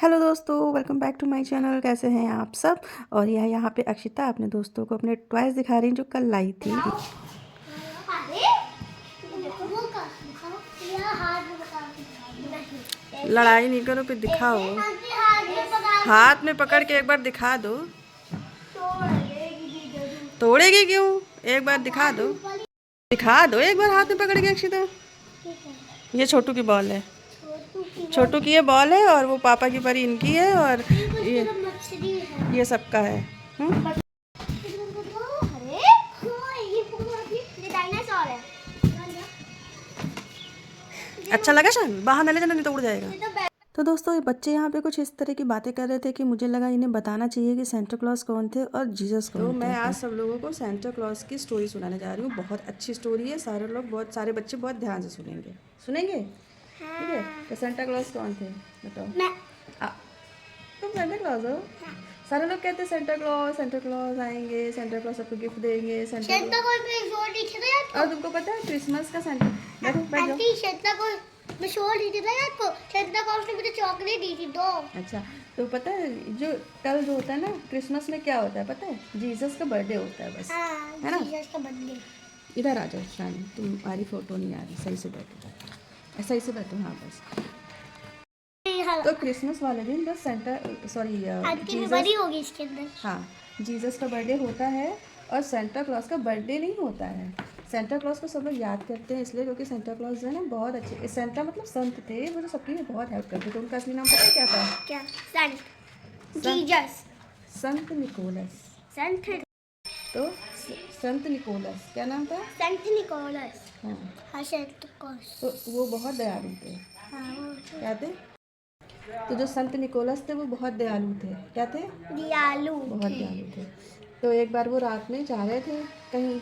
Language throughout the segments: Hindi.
हेलो दोस्तों, welcome back to my channel. कैसे हैं आप सब। और यह यहाँ पे अक्षिता अपने दोस्तों को अपने टॉयज दिखा रही हैं जो कल लाई थी। लड़ाई नहीं करो, फिर दिखाओ। हाथ में पकड़ के एक बार दिखा दो। तोड़ेगी क्यों? एक बार दिखा दो, दिखा दो एक बार हाथ में पकड़ के अक्षिता। ये छोटू की बॉल है, छोटू की ये बॉल है और वो पापा की परी इनकी है और ये सबका है। अच्छा लगा शान? बाहर न ले जाना, नहीं तो उड़ जाएगा। तो दोस्तों, ये बच्चे यहाँ पे कुछ इस तरह की बातें कर रहे थे कि मुझे लगा इन्हें बताना चाहिए कि सेंटा क्लॉज कौन थे और जीसस कौन थे। तो मैं आज सब लोगों को सेंटा क्लॉज की स्टोरी सुनाने जा रही हूँ। बहुत अच्छी स्टोरी है, सारे लोग, बहुत सारे बच्चे बहुत ध्यान से सुनेंगे। ठीक है? तो सेंटा क्लॉज कौन थे बताओ। तुम सेंटा क्लॉज हो? सारे लोग कहते हैं सेंटा क्लॉज आएंगे, सेंटा क्लॉज सबको गिफ्ट देंगे। सेंटा क्लॉज और तुमको पता है क्रिसमस का सेंटा, देखो बैठ जाओ। मैं शोर दी थी ना आपको, सेंटा क्लॉज ने मुझे चॉकलेट दी थी दो। अच्छा, तो पता है जो कल जो होता है ना क्रिसमस में, क्या होता है पता है? जीसस का बर्थडे होता है बस। हाँ, है ना? जीसस का बर्थडे। इधर आ जाओ शानी, तुम्हारी फोटो नहीं आ रही, सही से बैठो, सही से बैठो। हाँ बस। तो क्रिसमस वाले दिन बस सेंटा जीसस बड़ी होगी इसके अंदर। हाँ, जीसस का बर्थडे होता है और सेंटा क्लॉज का बर्थडे नहीं होता है। सेंटा क्लॉज को सब लोग याद करते हैं इसलिए क्योंकि सेंटा क्लॉज जो है ना बहुत अच्छे, सेंटा मतलब संत थे, वो जो सबकी बहुत हेल्प करते थे। उनका असली नाम पता है क्या था? क्या? संत जीसस, संत निकोलस। संत तो संत निकोलस क्या नाम था? संत निकोलस। हाँ, हाँ सेंट क्लॉज। तो वो बहुत दयालु थे। हाँ वो क्या थे? तो जो संत निकोलस थे वो बहुत दयालु थे। क्या थे? दयालु, बहुत दयालु थे। तो एक बार वो रात में जा रहे थे कहीं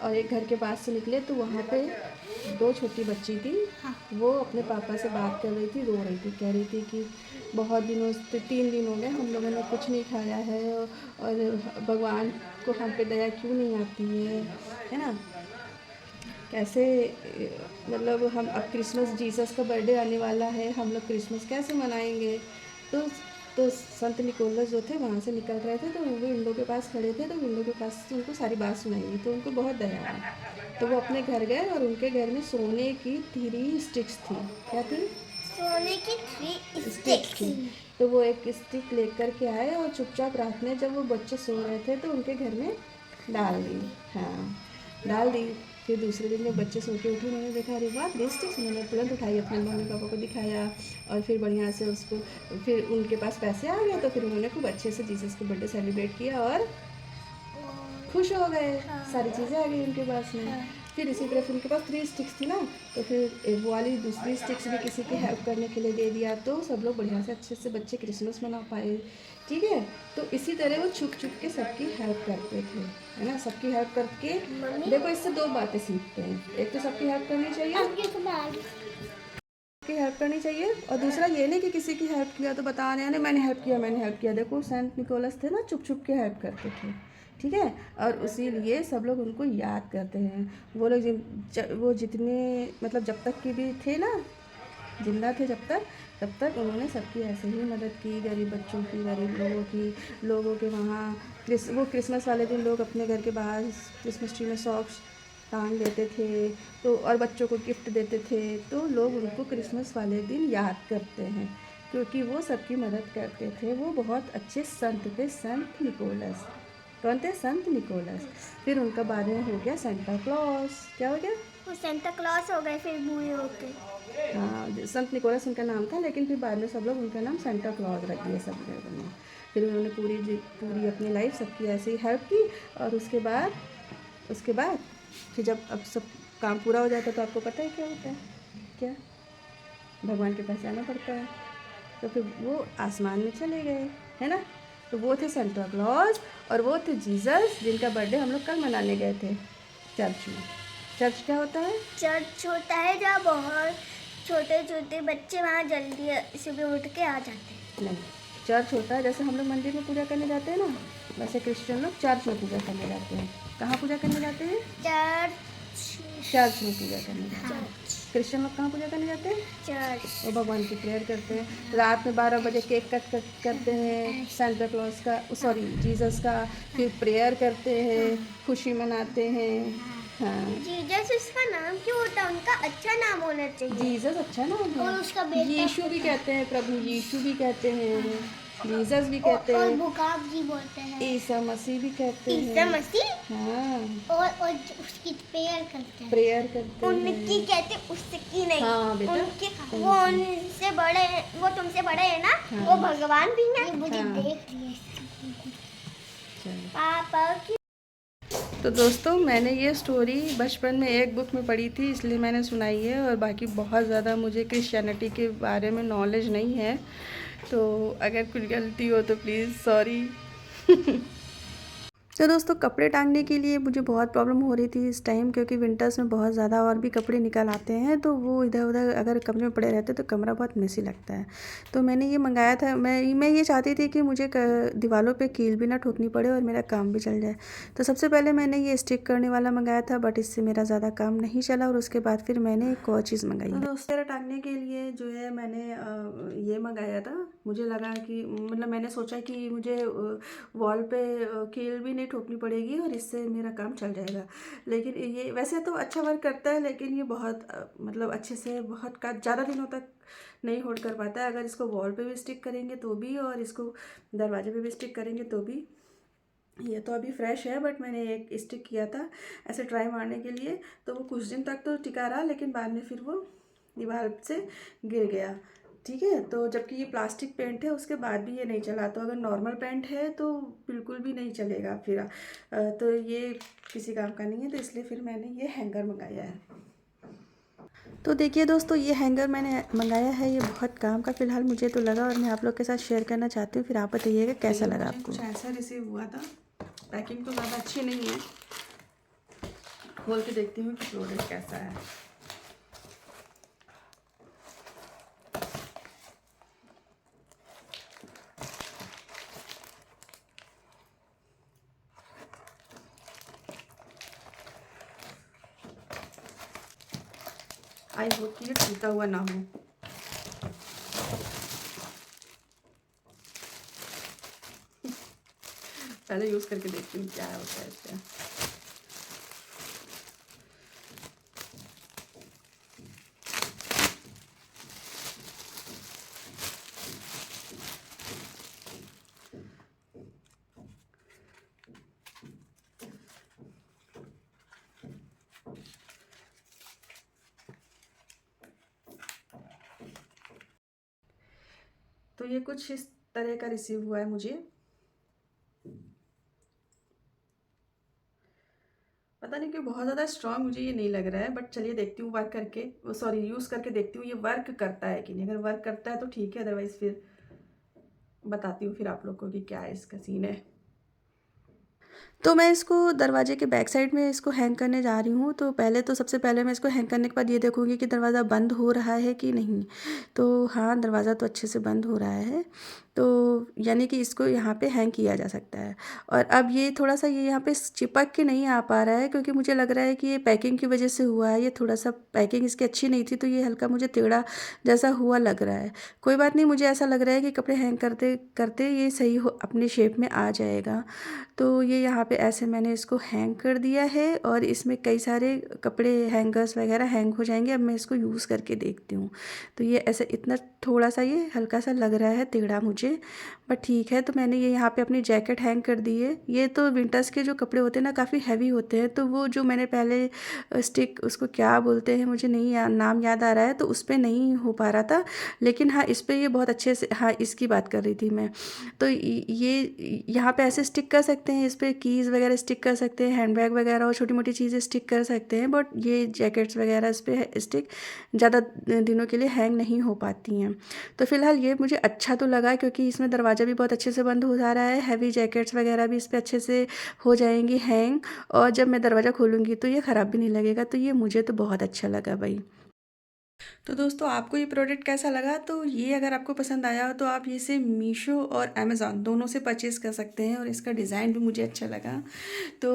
और एक घर के पास से निकले तो वहाँ पे दो छोटी बच्ची थी। वो अपने पापा से बात कर रही थी, रो रही थी, कह रही थी कि बहुत दिनों से 3 दिन हो गए हम लोगों ने कुछ नहीं खाया है और भगवान को हम पे दया क्यों नहीं आती है ना? कैसे मतलब हम अब क्रिसमस, जीसस का बर्थडे आने वाला है, हम लोग क्रिसमस कैसे मनाएंगे? तो तो संत निकोलस जो थे वहाँ से निकल रहे थे तो वो विंडो के पास खड़े थे, तो विंडो के पास से उनको सारी बात सुनाई तो उनको बहुत दया आई। तो वो अपने घर गए और उनके घर में सोने की 3 स्टिक्स थी। क्या थी? सोने की 3 स्टिक्स स्टिक्स। थी। तो वो एक स्टिक लेकर के आए और चुपचाप रात में जब वो बच्चे सो रहे थे तो उनके घर में डाल दी। हाँ, डाल दी। फिर दूसरे दिन जब बच्चे सो के उठे उन्होंने देखा, अरे वाह 3 स्टिक्स। उन्होंने तुरंत उठाई, अपने मम्मी पापा को दिखाया और फिर बढ़िया से उसको, फिर उनके पास पैसे आ गए तो फिर उन्होंने खूब अच्छे से जीसस का बर्थडे सेलिब्रेट किया और खुश हो गए। सारी चीज़ें आ गई उनके पास में। फिर इसी तरह फिर उनके पास 3 स्टिक्स थी ना, तो फिर एक वो वाली दूसरी स्टिक्स भी किसी की हेल्प करने के लिए दे दिया, तो सब लोग बढ़िया से अच्छे से बच्चे क्रिसमस मना पाए। ठीक है? तो इसी तरह वो छुप छुप के सबकी हेल्प करते थे, है ना? सबकी हेल्प करके देखो इससे 2 बातें सीखते हैं। एक तो सबकी हेल्प करनी चाहिए, की हेल्प करनी चाहिए, और दूसरा ये नहीं कि किसी की हेल्प किया तो बता रहे हैं मैंने हेल्प किया। देखो सेंट निकोलस थे ना, छुप छुप के हेल्प करते थे। ठीक है? और इसीलिए सब लोग उनको याद करते हैं। वो लोग वो जितने मतलब जब तक की भी थे ना, जिंदा थे तब तक उन्होंने सबकी ऐसे ही मदद की, गरीब बच्चों की, गरीब लोगों के वहाँ वो क्रिसमस वाले दिन लोग अपने घर के बाहर क्रिसमस ट्री में सॉक्स टांग देते थे, तो और बच्चों को गिफ्ट देते थे। तो लोग उनको क्रिसमस वाले दिन याद करते हैं क्योंकि वो सबकी मदद करते थे। वो बहुत अच्छे संत थे, संत निकोलस। कौन थे? संत निकोलस। फिर उनका बाद में हो गया सेंटा क्लॉज। क्या हो गया? वो सेंटा क्लॉज हो गए फिर बूढ़े होके। हाँ, संत निकोलस उनका नाम था, लेकिन फिर बाद में सब लोग उनका नाम सेंटा क्लॉज रख दिया सब लोगों ने। फिर उन्होंने पूरी अपनी लाइफ सबकी ऐसे ही हेल्प की और उसके बाद फिर जब अब सब काम पूरा हो जाता तो आपको पता है क्या होता है? क्या? भगवान के पास जाना पड़ता है। तो फिर वो आसमान में चले गए, है ना? तो वो थे सेंटा क्लॉज और वो थे जीसस जिनका बर्थडे हम लोग कल मनाने गए थे चर्च में। चर्च क्या होता है? चर्च होता है जहाँ बहुत छोटे छोटे बच्चे वहाँ जल्दी सुबह उठ के आ जाते हैं। नहीं, चर्च होता है जैसे हम लोग मंदिर में पूजा करने जाते हैं ना, वैसे क्रिश्चियन लोग चर्च में पूजा करने जाते हैं। कहाँ पूजा करने जाते हैं? चर्च चर्च में पूजा करने जाते हैं। क्रिश्चियन लोग कहाँ पूजा करने जाते हैं? चर्च। वो भगवान की प्रेयर करते हैं। रात में 12 बजे केक कट करते हैं सेंटा क्लॉज का, सॉरी जीसस का। फिर प्रेयर करते हैं, खुशी मनाते हैं। हाँ, जीसस उसका नाम क्यों होता है? उनका अच्छा नाम होना चाहिए। जीसस अच्छा नाम और है। उसका बेटा यीशु भी कहते हैं, प्रभु यीशु भी कहते हैं, जीसस भी कहते और हैं, बुकाब जी बोलते हैं, ईसा मसीह भी कहते ईसा हैं। मसीह। हाँ, और उसकी प्रेयर करते हैं। प्रेयर करते उनकी हैं। कहते उसकी नहीं। हाँ बेटा, उनके वो उनसे बड़े हैं, वो तुमसे बड़े हैं ना। हाँ। वो भगवान भी हैं। मुझे हाँ। देख लिए चलो। पापा की। तो दोस्तों, मैंने ये स्टोरी बचपन में एक बुक में पढ़ी थी, इसलिए मैंने सुनाई है। और बाकी बहुत ज़्यादा मुझे क्रिश्चियनिटी के बारे में नॉलेज नहीं है, तो अगर कुछ गलती हो तो प्लीज़ सॉरी। तो दोस्तों, कपड़े टांगने के लिए मुझे बहुत प्रॉब्लम हो रही थी इस टाइम, क्योंकि विंटर्स में बहुत ज़्यादा और भी कपड़े निकल आते हैं, तो वो इधर उधर अगर कमरे में पड़े रहते तो कमरा बहुत मेसी लगता है। तो मैंने ये मंगाया था। मैं ये चाहती थी कि मुझे दीवारों पे कील भी ना ठोकनी पड़े और मेरा काम भी चल जाए। तो सबसे पहले मैंने ये स्टिक करने वाला मंगाया था, बट इससे मेरा ज़्यादा काम नहीं चला। और उसके बाद फिर मैंने एक और चीज़ मंगाई। तो दोस्तों, टांगने के लिए जो है मैंने ये मंगाया था। मुझे लगा कि मतलब मैंने सोचा कि मुझे वॉल पे कील भी नहीं ठोकनी पड़ेगी और इससे मेरा काम चल जाएगा। लेकिन ये वैसे तो अच्छा वर्क करता है, लेकिन ये बहुत मतलब अच्छे से बहुत का ज़्यादा दिनों तक नहीं होल्ड कर पाता है। अगर इसको वॉल पे भी स्टिक करेंगे तो भी, और इसको दरवाजे पे भी स्टिक करेंगे तो भी। ये तो अभी फ्रेश है, बट मैंने एक स्टिक किया था ऐसे ट्राई मारने के लिए, तो वो कुछ दिन तक तो टिका रहा, लेकिन बाद में फिर वो दीवार से गिर गया। ठीक है, तो जबकि ये प्लास्टिक पेंट है, उसके बाद भी ये नहीं चला। तो अगर नॉर्मल पेंट है तो बिल्कुल भी नहीं चलेगा फिर। तो ये किसी काम का नहीं है, तो इसलिए फिर मैंने ये हैंगर मंगाया है। तो देखिए दोस्तों, ये हैंगर मैंने मंगाया है, ये बहुत काम का फ़िलहाल मुझे तो लगा, और मैं आप लोग के साथ शेयर करना चाहती हूँ। फिर आप बताइएगा कैसा लगा आपको। कुछ ऐसा रिसीव हुआ था। पैकिंग तो ज़्यादा अच्छी नहीं है, खोल के देखती हूँ कि प्रोडक्ट कैसा है। आई होप कि ये टूटा हुआ ना हो। पहले यूज़ करके देखती हूँ क्या होता है इसका। तो ये कुछ इस तरह का रिसीव हुआ है मुझे। पता नहीं क्यों बहुत ज़्यादा स्ट्रांग मुझे ये नहीं लग रहा है, बट चलिए देखती हूँ वर्क करके, सॉरी यूज़ करके देखती हूँ ये वर्क करता है कि नहीं। अगर वर्क करता है तो ठीक है, अदरवाइज़ फिर बताती हूँ फिर आप लोग को कि क्या है इसका सीन है। तो मैं इसको दरवाजे के बैक साइड में इसको हैंग करने जा रही हूँ। तो पहले तो सबसे पहले मैं इसको हैंग करने के बाद ये देखूँगी कि दरवाज़ा बंद हो रहा है कि नहीं। तो हाँ, दरवाज़ा तो अच्छे से बंद हो रहा है, तो यानी कि इसको यहाँ पे हैंग किया जा सकता है। और अब ये थोड़ा सा ये यहाँ पे चिपक के नहीं आ पा रहा है, क्योंकि मुझे लग रहा है कि ये पैकिंग की वजह से हुआ है। ये थोड़ा सा पैकिंग इसकी अच्छी नहीं थी, तो ये हल्का मुझे टेढ़ा जैसा हुआ लग रहा है। कोई बात नहीं, मुझे ऐसा लग रहा है कि कपड़े हैंग करते करते ये सही हो अपने शेप में आ जाएगा। तो ये यहाँ पे ऐसे मैंने इसको हैंग कर दिया है, और इसमें कई सारे कपड़े हैंगर्स वगैरह हैंग हो जाएंगे। अब मैं इसको यूज़ करके देखती हूँ। तो ये ऐसे इतना थोड़ा सा ये हल्का सा लग रहा है टेढ़ा मुझे, बट ठीक है। तो मैंने ये यहाँ पे अपनी जैकेट हैंग कर दी है। ये तो विंटर्स के जो कपड़े होते हैं ना, काफ़ी हैवी होते हैं, तो वो जो मैंने पहले स्टिक, उसको क्या बोलते हैं मुझे नहीं नाम याद आ रहा है, तो उस पर नहीं हो पा रहा था। लेकिन हाँ, इस पर ये बहुत अच्छे से, हाँ इसकी बात कर रही थी मैं। तो ये यहाँ पे ऐसे स्टिक कर सकते हैं, इस पर कीज़ वगैरह स्टिक कर सकते हैं, हैंडबैग वगैरह और छोटी मोटी चीज़ें स्टिक कर सकते हैं, बट ये जैकेट्स वगैरह इस पर स्टिक ज़्यादा दिनों के लिए हैंग नहीं हो पाती हैं। तो फिलहाल ये मुझे अच्छा तो लगा, क्योंकि इसमें दरवाज़ा भी बहुत अच्छे से बंद हो जा रहा है। हैवी जैकेट्स वगैरह भी इस पर अच्छे से हो जाएंगी हैंग, और जब मैं दरवाज़ा खोलूँगी तो ये ख़राब भी नहीं लगेगा। तो ये मुझे तो बहुत अच्छा लगा भाई। तो दोस्तों, आपको ये प्रोडक्ट कैसा लगा? तो ये अगर आपको पसंद आया हो तो आप इसे मीशो और अमेज़ॉन दोनों से परचेज़ कर सकते हैं, और इसका डिज़ाइन भी मुझे अच्छा लगा। तो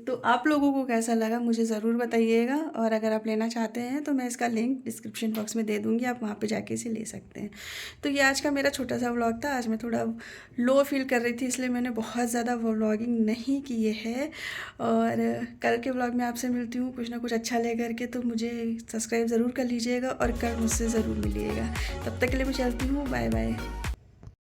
तो आप लोगों को कैसा लगा मुझे ज़रूर बताइएगा, और अगर आप लेना चाहते हैं तो मैं इसका लिंक डिस्क्रिप्शन बॉक्स में दे दूँगी, आप वहाँ पे जाके इसे ले सकते हैं। तो ये आज का मेरा छोटा सा व्लॉग था। आज मैं थोड़ा लो फील कर रही थी, इसलिए मैंने बहुत ज़्यादा व्लॉगिंग नहीं की है, और कल के व्लॉग में आपसे मिलती हूँ कुछ ना कुछ अच्छा लेकर के। तो मुझे सब्सक्राइब ज़रूर कर लीजिएगा और कल मुझसे ज़रूर मिलिएगा। तब तक के लिए मैं चलती हूँ, बाय बाय।